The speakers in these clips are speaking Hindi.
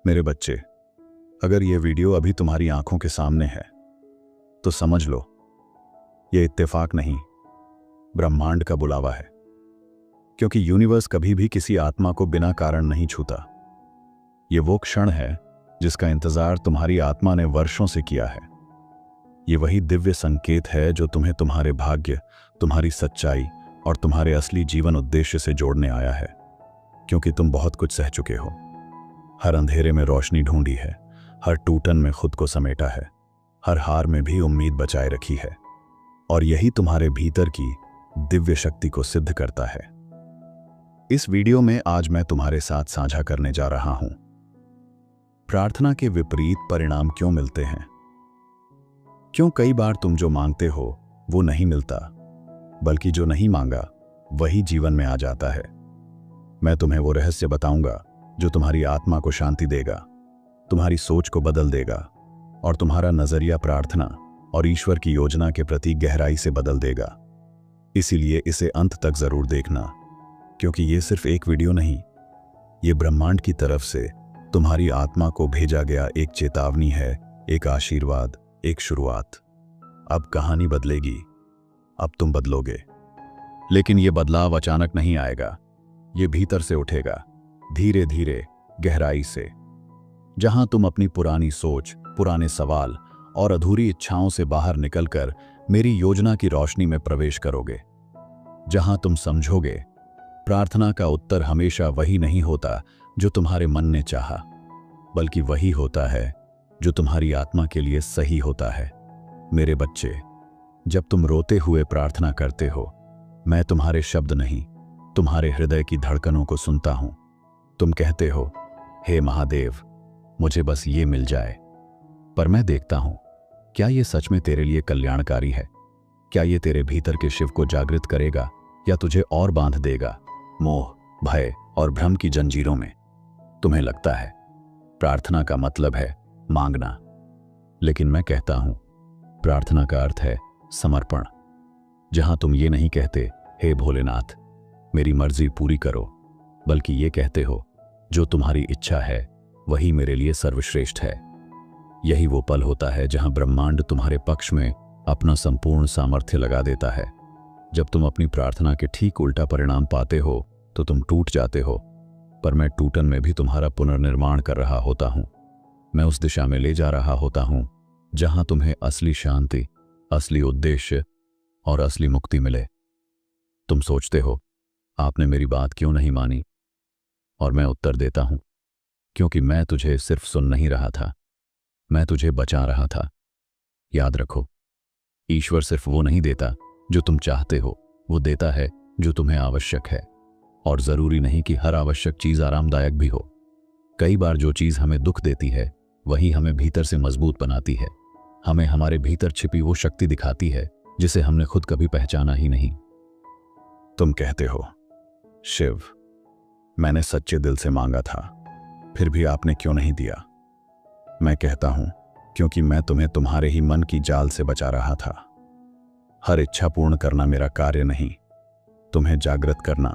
मेरे बच्चे, अगर ये वीडियो अभी तुम्हारी आंखों के सामने है तो समझ लो ये इत्तेफाक नहीं, ब्रह्मांड का बुलावा है। क्योंकि यूनिवर्स कभी भी किसी आत्मा को बिना कारण नहीं छूता। ये वो क्षण है जिसका इंतजार तुम्हारी आत्मा ने वर्षों से किया है। ये वही दिव्य संकेत है जो तुम्हें तुम्हारे भाग्य, तुम्हारी सच्चाई और तुम्हारे असली जीवन उद्देश्य से जोड़ने आया है। क्योंकि तुम बहुत कुछ सह चुके हो, हर अंधेरे में रोशनी ढूंढी है, हर टूटन में खुद को समेटा है, हर हार में भी उम्मीद बचाए रखी है, और यही तुम्हारे भीतर की दिव्य शक्ति को सिद्ध करता है। इस वीडियो में आज मैं तुम्हारे साथ साझा करने जा रहा हूं, प्रार्थना के विपरीत परिणाम क्यों मिलते हैं। क्यों कई बार तुम जो मांगते हो वो नहीं मिलता, बल्कि जो नहीं मांगा वही जीवन में आ जाता है। मैं तुम्हें वो रहस्य बताऊंगा जो तुम्हारी आत्मा को शांति देगा, तुम्हारी सोच को बदल देगा और तुम्हारा नजरिया प्रार्थना और ईश्वर की योजना के प्रति गहराई से बदल देगा। इसीलिए इसे अंत तक जरूर देखना, क्योंकि ये सिर्फ एक वीडियो नहीं, ये ब्रह्मांड की तरफ से तुम्हारी आत्मा को भेजा गया एक चेतावनी है, एक आशीर्वाद, एक शुरुआत। अब कहानी बदलेगी, अब तुम बदलोगे। लेकिन ये बदलाव अचानक नहीं आएगा, ये भीतर से उठेगा, धीरे धीरे, गहराई से। जहां तुम अपनी पुरानी सोच, पुराने सवाल और अधूरी इच्छाओं से बाहर निकलकर मेरी योजना की रोशनी में प्रवेश करोगे। जहां तुम समझोगे प्रार्थना का उत्तर हमेशा वही नहीं होता जो तुम्हारे मन ने चाहा, बल्कि वही होता है जो तुम्हारी आत्मा के लिए सही होता है। मेरे बच्चे, जब तुम रोते हुए प्रार्थना करते हो, मैं तुम्हारे शब्द नहीं, तुम्हारे हृदय की धड़कनों को सुनता हूं। तुम कहते हो, हे महादेव, मुझे बस ये मिल जाए। पर मैं देखता हूं, क्या ये सच में तेरे लिए कल्याणकारी है? क्या ये तेरे भीतर के शिव को जागृत करेगा या तुझे और बांध देगा मोह, भय और भ्रम की जंजीरों में? तुम्हें लगता है प्रार्थना का मतलब है मांगना, लेकिन मैं कहता हूं प्रार्थना का अर्थ है समर्पण। जहां तुम ये नहीं कहते, हे भोलेनाथ मेरी मर्जी पूरी करो, बल्कि ये कहते हो जो तुम्हारी इच्छा है वही मेरे लिए सर्वश्रेष्ठ है। यही वो पल होता है जहां ब्रह्मांड तुम्हारे पक्ष में अपना संपूर्ण सामर्थ्य लगा देता है। जब तुम अपनी प्रार्थना के ठीक उल्टा परिणाम पाते हो तो तुम टूट जाते हो, पर मैं टूटन में भी तुम्हारा पुनर्निर्माण कर रहा होता हूं। मैं उस दिशा में ले जा रहा होता हूं जहां तुम्हें असली शांति, असली उद्देश्य और असली मुक्ति मिले। तुम सोचते हो आपने मेरी बात क्यों नहीं मानी, और मैं उत्तर देता हूं, क्योंकि मैं तुझे सिर्फ सुन नहीं रहा था, मैं तुझे बचा रहा था। याद रखो, ईश्वर सिर्फ वो नहीं देता जो तुम चाहते हो, वो देता है जो तुम्हें आवश्यक है। और जरूरी नहीं कि हर आवश्यक चीज आरामदायक भी हो। कई बार जो चीज हमें दुख देती है वही हमें भीतर से मजबूत बनाती है, हमें हमारे भीतर छिपी वो शक्ति दिखाती है जिसे हमने खुद कभी पहचाना ही नहीं। तुम कहते हो, शिव मैंने सच्चे दिल से मांगा था, फिर भी आपने क्यों नहीं दिया? मैं कहता हूं, क्योंकि मैं तुम्हें तुम्हारे ही मन की जाल से बचा रहा था। हर इच्छा पूर्ण करना मेरा कार्य नहीं, तुम्हें जागृत करना,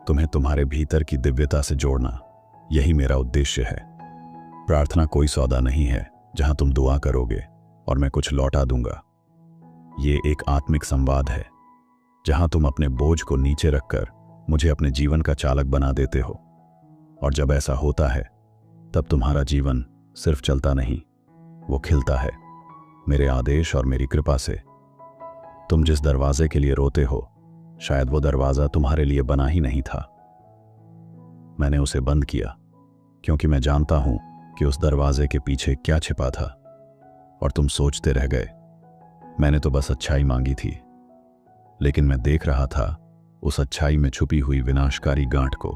तुम्हें तुम्हारे भीतर की दिव्यता से जोड़ना, यही मेरा उद्देश्य है। प्रार्थना कोई सौदा नहीं है जहां तुम दुआ करोगे और मैं कुछ लौटा दूंगा। ये एक आत्मिक संवाद है जहां तुम अपने बोझ को नीचे रखकर मुझे अपने जीवन का चालक बना देते हो। और जब ऐसा होता है तब तुम्हारा जीवन सिर्फ चलता नहीं, वो खिलता है मेरे आदेश और मेरी कृपा से। तुम जिस दरवाजे के लिए रोते हो, शायद वो दरवाजा तुम्हारे लिए बना ही नहीं था। मैंने उसे बंद किया क्योंकि मैं जानता हूं कि उस दरवाजे के पीछे क्या छिपा था। और तुम सोचते रह गए, मैंने तो बस अच्छाई मांगी थी। लेकिन मैं देख रहा था उस अच्छाई में छुपी हुई विनाशकारी गांठ को।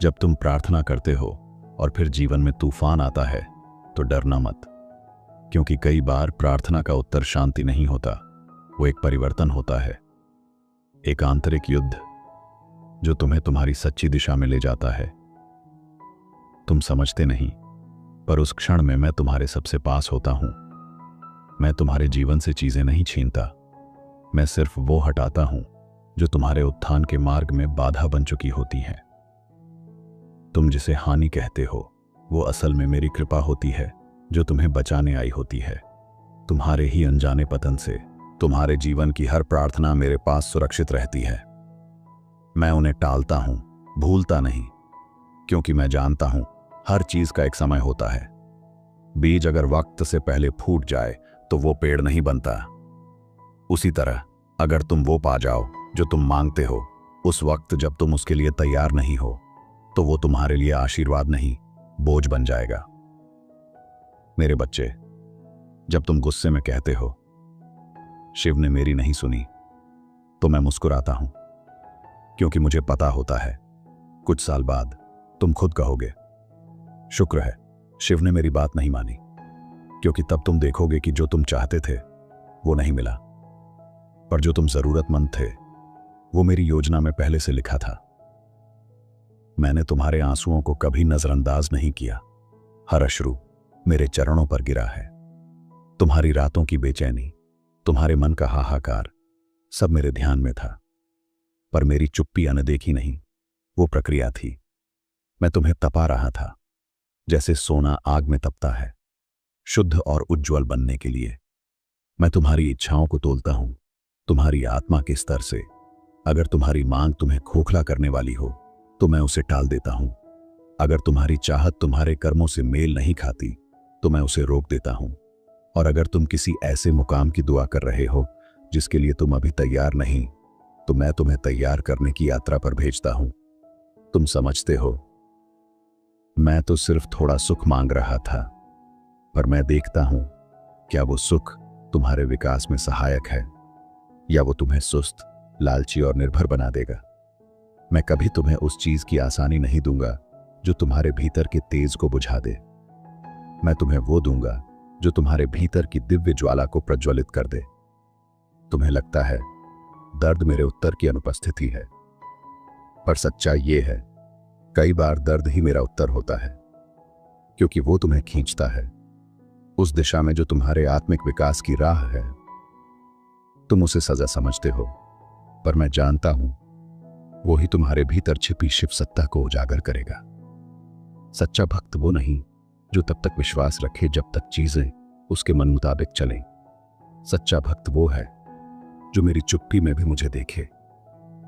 जब तुम प्रार्थना करते हो और फिर जीवन में तूफान आता है तो डरना मत, क्योंकि कई बार प्रार्थना का उत्तर शांति नहीं होता, वो एक परिवर्तन होता है, एक आंतरिक युद्ध जो तुम्हें तुम्हारी सच्ची दिशा में ले जाता है। तुम समझते नहीं, पर उस क्षण में मैं तुम्हारे सबसे पास होता हूं। मैं तुम्हारे जीवन से चीजें नहीं छीनता, मैं सिर्फ वो हटाता हूं जो तुम्हारे उत्थान के मार्ग में बाधा बन चुकी होती हैं। तुम जिसे हानि कहते हो वो असल में मेरी कृपा होती है जो तुम्हें बचाने आई होती है। तुम्हारे ही अनजाने पतन से तुम्हारे जीवन की हर प्रार्थना मेरे पास सुरक्षित रहती है। मैं उन्हें टालता हूं, भूलता नहीं, क्योंकि मैं जानता हूं हर चीज का एक समय होता है। बीज अगर वक्त से पहले फूट जाए तो वो पेड़ नहीं बनता। उसी तरह अगर तुम वो पा जाओ जो तुम मांगते हो उस वक्त जब तुम उसके लिए तैयार नहीं हो, तो वो तुम्हारे लिए आशीर्वाद नहीं, बोझ बन जाएगा। मेरे बच्चे, जब तुम गुस्से में कहते हो शिव ने मेरी नहीं सुनी, तो मैं मुस्कुराता हूं, क्योंकि मुझे पता होता है कुछ साल बाद तुम खुद कहोगे शुक्र है शिव ने मेरी बात नहीं मानी, क्योंकि तब तुम देखोगे कि जो तुम चाहते थे वो नहीं मिला, पर जो तुम जरूरतमंद थे वो मेरी योजना में पहले से लिखा था। मैंने तुम्हारे आंसुओं को कभी नजरअंदाज नहीं किया। हर अश्रु मेरे चरणों पर गिरा है। तुम्हारी रातों की बेचैनी, तुम्हारे मन का हाहाकार सब मेरे ध्यान में था, पर मेरी चुप्पी अनदेखी नहीं, वो प्रक्रिया थी। मैं तुम्हें तपा रहा था, जैसे सोना आग में तपता है, शुद्ध और उज्ज्वल बनने के लिए। मैं तुम्हारी इच्छाओं को तोलता हूं, तुम्हारी आत्मा के स्तर से। अगर तुम्हारी मांग तुम्हें खोखला करने वाली हो तो मैं उसे टाल देता हूं। अगर तुम्हारी चाहत तुम्हारे कर्मों से मेल नहीं खाती तो मैं उसे रोक देता हूं। और अगर तुम किसी ऐसे मुकाम की दुआ कर रहे हो जिसके लिए तुम अभी तैयार नहीं, तो मैं तुम्हें तैयार करने की यात्रा पर भेजता हूं। तुम समझते हो, मैं तो सिर्फ थोड़ा सुख मांग रहा था, पर मैं देखता हूं क्या वो सुख तुम्हारे विकास में सहायक है या वो तुम्हें सुस्त, लालची और निर्भर बना देगा। मैं कभी तुम्हें उस चीज की आसानी नहीं दूंगा जो तुम्हारे भीतर के तेज को बुझा दे। मैं तुम्हें वो दूंगा जो तुम्हारे भीतर की दिव्य ज्वाला को प्रज्वलित कर दे। तुम्हें लगता है दर्द मेरे उत्तर की अनुपस्थिति है, पर सच्चाई ये है कई बार दर्द ही मेरा उत्तर होता है, क्योंकि वो तुम्हें खींचता है उस दिशा में जो तुम्हारे आत्मिक विकास की राह है। तुम उसे सजा समझते हो, पर मैं जानता हूं वो ही तुम्हारे भीतर छिपी शिव सत्ता को उजागर करेगा। सच्चा भक्त वो नहीं जो तब तक विश्वास रखे जब तक चीजें उसके मन मुताबिक चलें। सच्चा भक्त वो है जो मेरी चुप्पी में भी मुझे देखे,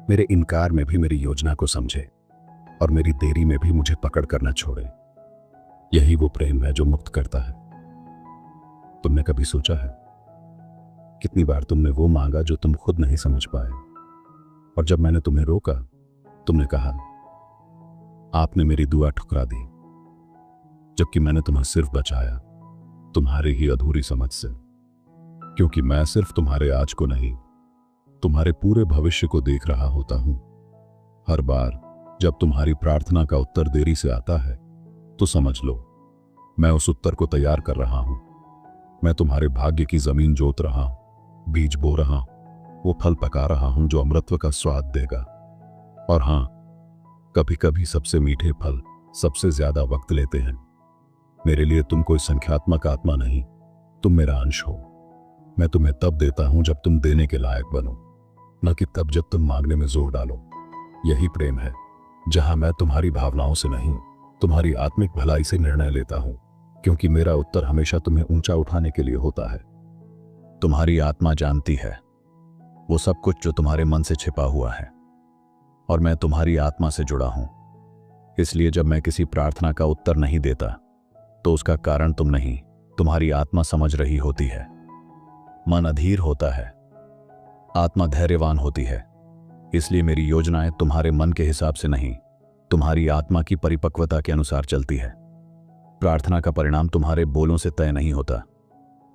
मेरे इनकार में भी मेरी योजना को समझे और मेरी देरी में भी मुझे पकड़ कर न छोड़े। यही वो प्रेम है जो मुक्त करता है। तुमने कभी सोचा है कितनी बार तुमने वो मांगा जो तुम खुद नहीं समझ पाए, और जब मैंने तुम्हें रोका तुमने कहा आपने मेरी दुआ ठुकरा दी, जबकि मैंने तुम्हें सिर्फ बचाया तुम्हारी ही अधूरी समझ से। क्योंकि मैं सिर्फ तुम्हारे आज को नहीं, तुम्हारे पूरे भविष्य को देख रहा होता हूं। हर बार जब तुम्हारी प्रार्थना का उत्तर देरी से आता है तो समझ लो मैं उस उत्तर को तैयार कर रहा हूं। मैं तुम्हारे भाग्य की जमीन जोत रहा हूं, बीज बो रहा हूं, वो फल पका रहा हूं जो अमृतत्व का स्वाद देगा। और हां, कभी कभी सबसे मीठे फल सबसे ज्यादा वक्त लेते हैं। मेरे लिए तुम कोई संख्यात्मक आत्मा नहीं, तुम मेरा अंश हो। मैं तुम्हें तब देता हूं जब तुम देने के लायक बनो, न कि तब जब तुम मांगने में जोर डालो। यही प्रेम है जहां मैं तुम्हारी भावनाओं से नहीं, तुम्हारी आत्मिक भलाई से निर्णय लेता हूं, क्योंकि मेरा उत्तर हमेशा तुम्हें ऊंचा उठाने के लिए होता है। तुम्हारी आत्मा जानती है वो सब कुछ जो तुम्हारे मन से छिपा हुआ है, और मैं तुम्हारी आत्मा से जुड़ा हूं। इसलिए जब मैं किसी प्रार्थना का उत्तर नहीं देता तो उसका कारण तुम नहीं, तुम्हारी आत्मा समझ रही होती है। मन अधीर होता है, आत्मा धैर्यवान होती है। इसलिए मेरी योजनाएं तुम्हारे मन के हिसाब से नहीं, तुम्हारी आत्मा की परिपक्वता के अनुसार चलती है। प्रार्थना का परिणाम तुम्हारे बोलों से तय नहीं होता,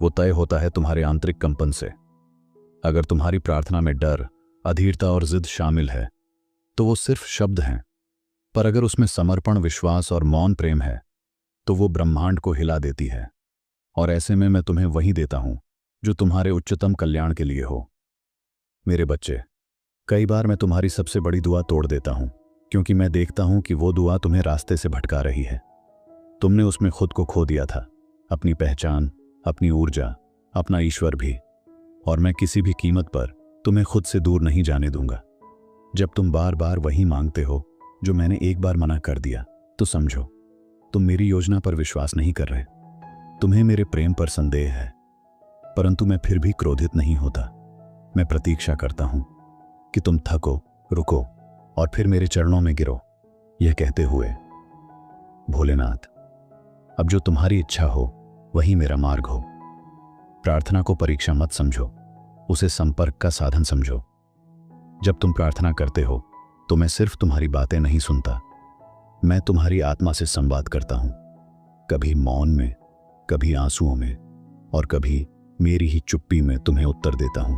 वो तय होता है तुम्हारे आंतरिक कंपन से। अगर तुम्हारी प्रार्थना में डर, अधीरता और जिद शामिल है तो वो सिर्फ शब्द हैं, पर अगर उसमें समर्पण, विश्वास और मौन प्रेम है तो वो ब्रह्मांड को हिला देती है। और ऐसे में मैं तुम्हें वही देता हूं जो तुम्हारे उच्चतम कल्याण के लिए हो। मेरे बच्चे, कई बार मैं तुम्हारी सबसे बड़ी दुआ तोड़ देता हूं, क्योंकि मैं देखता हूं कि वो दुआ तुम्हें रास्ते से भटका रही है। तुमने उसमें खुद को खो दिया था, अपनी पहचान, अपनी ऊर्जा, अपना ईश्वर भी। और मैं किसी भी कीमत पर तुम्हें खुद से दूर नहीं जाने दूंगा। जब तुम बार बार वही मांगते हो जो मैंने एक बार मना कर दिया, तो समझो तुम मेरी योजना पर विश्वास नहीं कर रहे, तुम्हें मेरे प्रेम पर संदेह है, परंतु मैं फिर भी क्रोधित नहीं होता। मैं प्रतीक्षा करता हूं कि तुम थको, रुको और फिर मेरे चरणों में गिरो, यह कहते हुए, भोलेनाथ, अब जो तुम्हारी इच्छा हो वही मेरा मार्ग हो। प्रार्थना को परीक्षा मत समझो, उसे संपर्क का साधन समझो। जब तुम प्रार्थना करते हो तो मैं सिर्फ तुम्हारी बातें नहीं सुनता, मैं तुम्हारी आत्मा से संवाद करता हूं, कभी मौन में, कभी आंसुओं में और कभी मेरी ही चुप्पी में तुम्हें उत्तर देता हूं।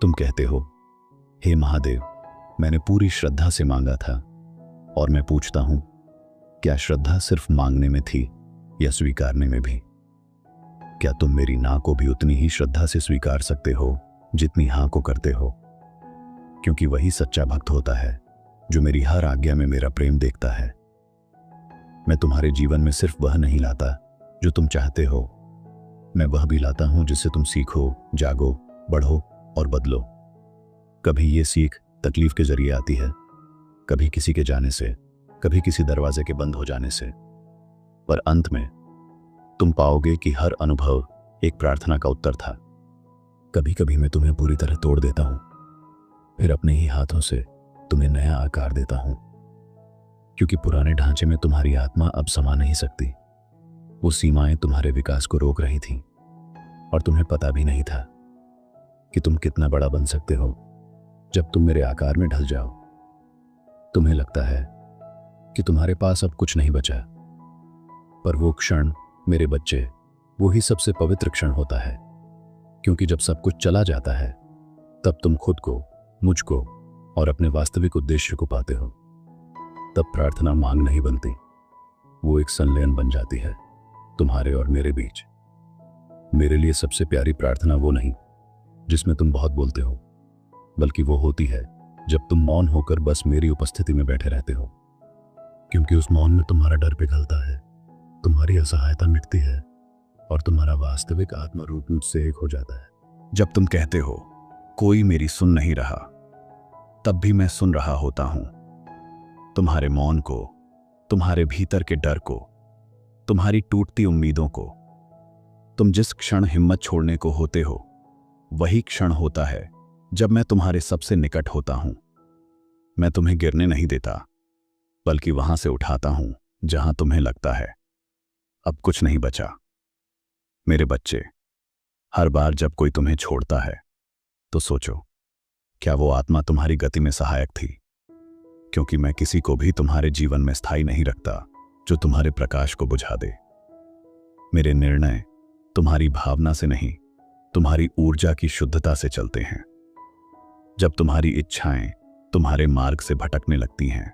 तुम कहते हो, हे महादेव, मैंने पूरी श्रद्धा से मांगा था। और मैं पूछता हूं, क्या श्रद्धा सिर्फ मांगने में थी या स्वीकारने में भी? क्या तुम मेरी ना को भी उतनी ही श्रद्धा से स्वीकार सकते हो जितनी हां को करते हो? क्योंकि वही सच्चा भक्त होता है जो मेरी हर आज्ञा में मेरा प्रेम देखता है। मैं तुम्हारे जीवन में सिर्फ वह नहीं लाता जो तुम चाहते हो, मैं वह भी लाता हूं जिससे तुम सीखो, जागो, बढ़ो और बदलो। कभी ये सीख तकलीफ के जरिए आती है, कभी किसी के जाने से, कभी किसी दरवाजे के बंद हो जाने से, पर अंत में तुम पाओगे कि हर अनुभव एक प्रार्थना का उत्तर था। कभी कभी मैं तुम्हें पूरी तरह तोड़ देता हूं, फिर अपने ही हाथों से तुम्हें नया आकार देता हूं, क्योंकि पुराने ढांचे में तुम्हारी आत्मा अब समा नहीं सकती। वो सीमाएं तुम्हारे विकास को रोक रही थीं और तुम्हें पता भी नहीं था कि तुम कितना बड़ा बन सकते हो जब तुम मेरे आकार में ढल जाओ। तुम्हें लगता है कि तुम्हारे पास अब कुछ नहीं बचा, पर वो क्षण, मेरे बच्चे, वो ही सबसे पवित्र क्षण होता है, क्योंकि जब सब कुछ चला जाता है तब तुम खुद को, मुझको और अपने वास्तविक उद्देश्य को पाते हो। तब प्रार्थना मांग नहीं बनती, वो एक संलयन बन जाती है तुम्हारे और मेरे बीच। मेरे लिए सबसे प्यारी प्रार्थना वो नहीं जिसमें तुम बहुत बोलते हो, बल्कि वो होती है जब तुम मौन होकर बस मेरी उपस्थिति में बैठे रहते हो, क्योंकि उस मौन में तुम्हारा डर पिघलता है, तुम्हारी असहायता मिटती है और तुम्हारा वास्तविक आत्मरूप मुझसे एक हो जाता है। जब तुम कहते हो कोई मेरी सुन नहीं रहा, तब भी मैं सुन रहा होता हूं, तुम्हारे मौन को, तुम्हारे भीतर के डर को, तुम्हारी टूटती उम्मीदों को। तुम जिस क्षण हिम्मत छोड़ने को होते हो वही क्षण होता है जब मैं तुम्हारे सबसे निकट होता हूं। मैं तुम्हें गिरने नहीं देता, बल्कि वहां से उठाता हूं जहां तुम्हें लगता है अब कुछ नहीं बचा। मेरे बच्चे, हर बार जब कोई तुम्हें छोड़ता है तो सोचो, क्या वो आत्मा तुम्हारी गति में सहायक थी? क्योंकि मैं किसी को भी तुम्हारे जीवन में स्थायी नहीं रखता जो तुम्हारे प्रकाश को बुझा दे। मेरे निर्णय तुम्हारी भावना से नहीं, तुम्हारी ऊर्जा की शुद्धता से चलते हैं। जब तुम्हारी इच्छाएं तुम्हारे मार्ग से भटकने लगती हैं,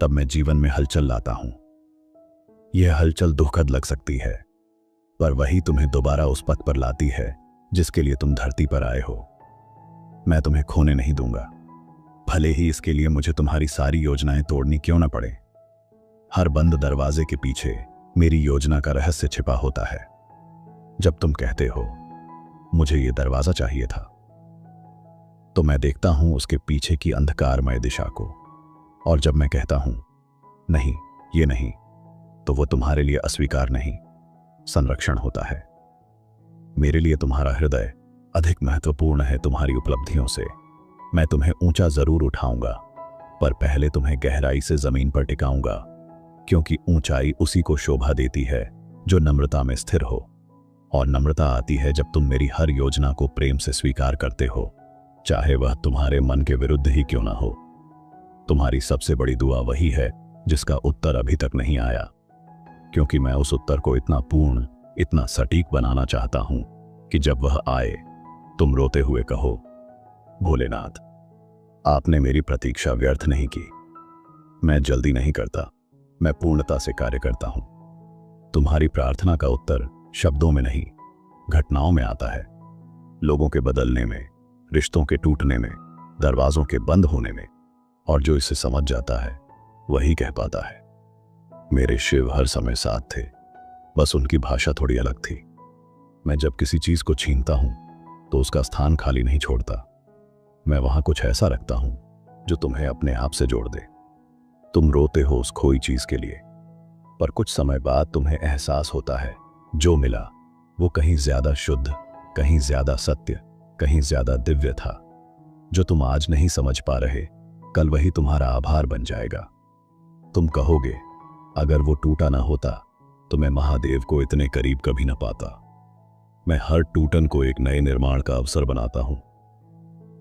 तब मैं जीवन में हलचल लाता हूं। यह हलचल दुखद लग सकती है, पर वही तुम्हें दोबारा उस पथ पर लाती है जिसके लिए तुम धरती पर आए हो। मैं तुम्हें खोने नहीं दूंगा, भले ही इसके लिए मुझे तुम्हारी सारी योजनाएं तोड़नी क्यों न पड़े। हर बंद दरवाजे के पीछे मेरी योजना का रहस्य छिपा होता है। जब तुम कहते हो मुझे ये दरवाजा चाहिए था, तो मैं देखता हूं उसके पीछे की अंधकारमय दिशा को, और जब मैं कहता हूं नहीं, ये नहीं, तो वो तुम्हारे लिए अस्वीकार नहीं, संरक्षण होता है। मेरे लिए तुम्हारा हृदय अधिक महत्वपूर्ण है तुम्हारी उपलब्धियों से। मैं तुम्हें ऊंचा जरूर उठाऊंगा, पर पहले तुम्हें गहराई से जमीन पर टिकाऊंगा, क्योंकि ऊंचाई उसी को शोभा देती है जो नम्रता में स्थिर हो, और नम्रता आती है जब तुम मेरी हर योजना को प्रेम से स्वीकार करते हो, चाहे वह तुम्हारे मन के विरुद्ध ही क्यों ना हो। तुम्हारी सबसे बड़ी दुआ वही है जिसका उत्तर अभी तक नहीं आया, क्योंकि मैं उस उत्तर को इतना पूर्ण, इतना सटीक बनाना चाहता हूं कि जब वह आए तुम रोते हुए कहो, भोलेनाथ, आपने मेरी प्रतीक्षा व्यर्थ नहीं की। मैं जल्दी नहीं करता, मैं पूर्णता से कार्य करता हूं। तुम्हारी प्रार्थना का उत्तर शब्दों में नहीं, घटनाओं में आता है। लोगों के बदलने में, रिश्तों के टूटने में, दरवाजों के बंद होने में, और जो इसे समझ जाता है वही कह पाता है। मेरे शिव हर समय साथ थे, बस उनकी भाषा थोड़ी अलग थी। मैं जब किसी चीज को छीनता हूं तो उसका स्थान खाली नहीं छोड़ता। मैं वहां कुछ ऐसा रखता हूं जो तुम्हें अपने आप से जोड़ दे। तुम रोते हो उस खोई चीज के लिए, पर कुछ समय बाद तुम्हें एहसास होता है जो मिला वो कहीं ज्यादा शुद्ध, कहीं ज्यादा सत्य, कहीं ज्यादा दिव्य था। जो तुम आज नहीं समझ पा रहे, कल वही तुम्हारा आभार बन जाएगा। तुम कहोगे, अगर वो टूटा ना होता तो मैं महादेव को इतने करीब कभी ना पाता। मैं हर टूटन को एक नए निर्माण का अवसर बनाता हूं,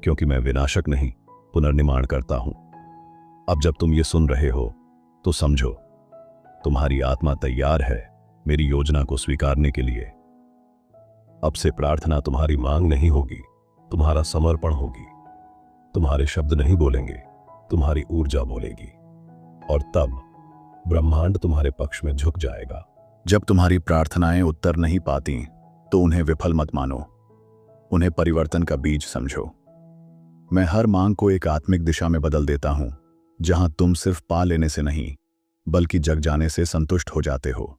क्योंकि मैं विनाशक नहीं, पुनर्निर्माण करता हूं। अब जब तुम ये सुन रहे हो तो समझो, तुम्हारी आत्मा तैयार है मेरी योजना को स्वीकारने के लिए। अब से प्रार्थना तुम्हारी मांग नहीं होगी, तुम्हारा समर्पण होगी। तुम्हारे शब्द नहीं बोलेंगे, तुम्हारी ऊर्जा बोलेगी। और तब ब्रह्मांड तुम्हारे पक्ष में झुक जाएगा। जब तुम्हारी प्रार्थनाएं उत्तर नहीं पाती तो उन्हें विफल मत मानो, उन्हें परिवर्तन का बीज समझो। मैं हर मांग को एक आत्मिक दिशा में बदल देता हूं, जहां तुम सिर्फ पा लेने से नहीं बल्कि जग जाने से संतुष्ट हो जाते हो।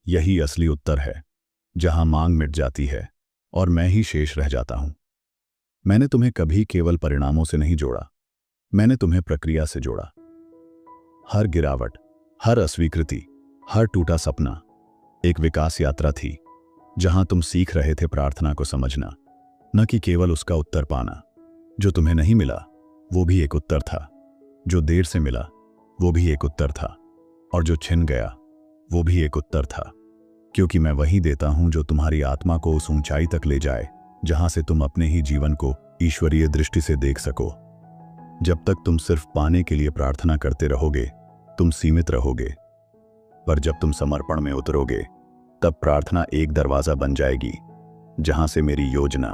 यही असली उत्तर है, जहां मांग मिट जाती है और मैं ही शेष रह जाता हूं। मैंने तुम्हें कभी केवल परिणामों से नहीं जोड़ा, मैंने तुम्हें प्रक्रिया से जोड़ा। हर गिरावट, हर अस्वीकृति, हर टूटा सपना एक विकास यात्रा थी, जहां तुम सीख रहे थे प्रार्थना को समझना, न कि केवल उसका उत्तर पाना। जो तुम्हें नहीं मिला वो भी एक उत्तर था, जो देर से मिला वो भी एक उत्तर था, और जो छिन गया वो भी एक उत्तर था। क्योंकि मैं वही देता हूं जो तुम्हारी आत्मा को उस ऊंचाई तक ले जाए जहां से तुम अपने ही जीवन को ईश्वरीय दृष्टि से देख सको। जब तक तुम सिर्फ पाने के लिए प्रार्थना करते रहोगे, तुम सीमित रहोगे। पर जब तुम समर्पण में उतरोगे, तब प्रार्थना एक दरवाजा बन जाएगी, जहां से मेरी योजना,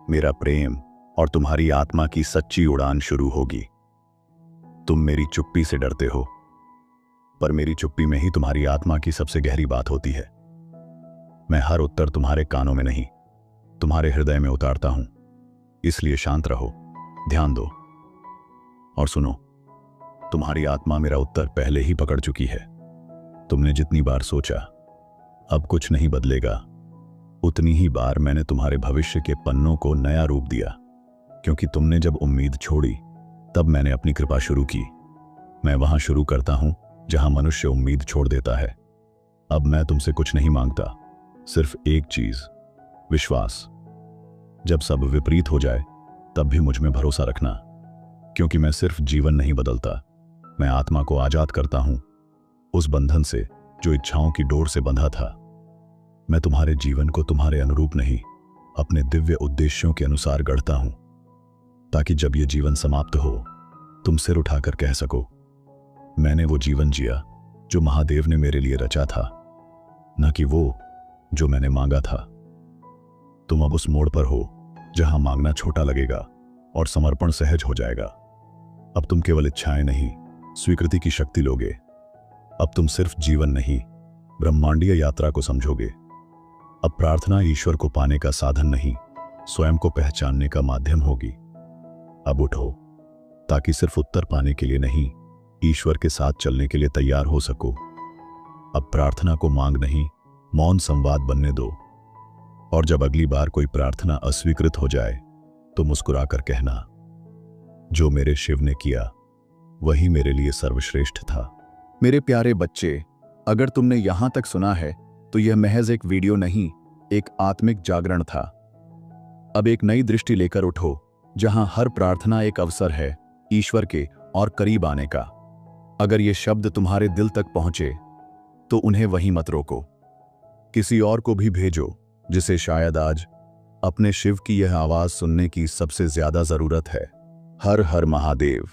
मेरा प्रेम और तुम्हारी आत्मा की सच्ची उड़ान शुरू होगी। तुम मेरी चुप्पी से डरते हो, पर मेरी चुप्पी में ही तुम्हारी आत्मा की सबसे गहरी बात होती है। मैं हर उत्तर तुम्हारे कानों में नहीं, तुम्हारे हृदय में उतारता हूं। इसलिए शांत रहो, ध्यान दो और सुनो। तुम्हारी आत्मा मेरा उत्तर पहले ही पकड़ चुकी है। तुमने जितनी बार सोचा अब कुछ नहीं बदलेगा, उतनी ही बार मैंने तुम्हारे भविष्य के पन्नों को नया रूप दिया। क्योंकि तुमने जब उम्मीद छोड़ी, तब मैंने अपनी कृपा शुरू की। मैं वहां शुरू करता हूं जहां मनुष्य उम्मीद छोड़ देता है। अब मैं तुमसे कुछ नहीं मांगता, सिर्फ एक चीज, विश्वास। जब सब विपरीत हो जाए तब भी मुझ में भरोसा रखना, क्योंकि मैं सिर्फ जीवन नहीं बदलता, मैं आत्मा को आजाद करता हूं उस बंधन से जो इच्छाओं की डोर से बंधा था। मैं तुम्हारे जीवन को तुम्हारे अनुरूप नहीं, अपने दिव्य उद्देश्यों के अनुसार गढ़ता हूं, ताकि जब यह जीवन समाप्त हो तुम सिर उठाकर कह सको, मैंने वो जीवन जिया जो महादेव ने मेरे लिए रचा था, न कि वो जो मैंने मांगा था। तुम अब उस मोड़ पर हो जहां मांगना छोटा लगेगा और समर्पण सहज हो जाएगा। अब तुम केवल इच्छाएं नहीं, स्वीकृति की शक्ति लोगे। अब तुम सिर्फ जीवन नहीं, ब्रह्मांडीय यात्रा को समझोगे। अब प्रार्थना ईश्वर को पाने का साधन नहीं, स्वयं को पहचानने का माध्यम होगी। अब उठो, ताकि सिर्फ उत्तर पाने के लिए नहीं, ईश्वर के साथ चलने के लिए तैयार हो सको। अब प्रार्थना को मांग नहीं, मौन संवाद बनने दो। और जब अगली बार कोई प्रार्थना अस्वीकृत हो जाए तो मुस्कुराकर कहना, जो मेरे शिव ने किया वही मेरे लिए सर्वश्रेष्ठ था। मेरे प्यारे बच्चे, अगर तुमने यहां तक सुना है तो यह महज एक वीडियो नहीं, एक आत्मिक जागरण था। अब एक नई दृष्टि लेकर उठो, जहां हर प्रार्थना एक अवसर है ईश्वर के और करीब आने का। अगर ये शब्द तुम्हारे दिल तक पहुंचे तो उन्हें वहीं मत रोको, किसी और को भी भेजो जिसे शायद आज अपने शिव की यह आवाज सुनने की सबसे ज्यादा जरूरत है। हर हर महादेव।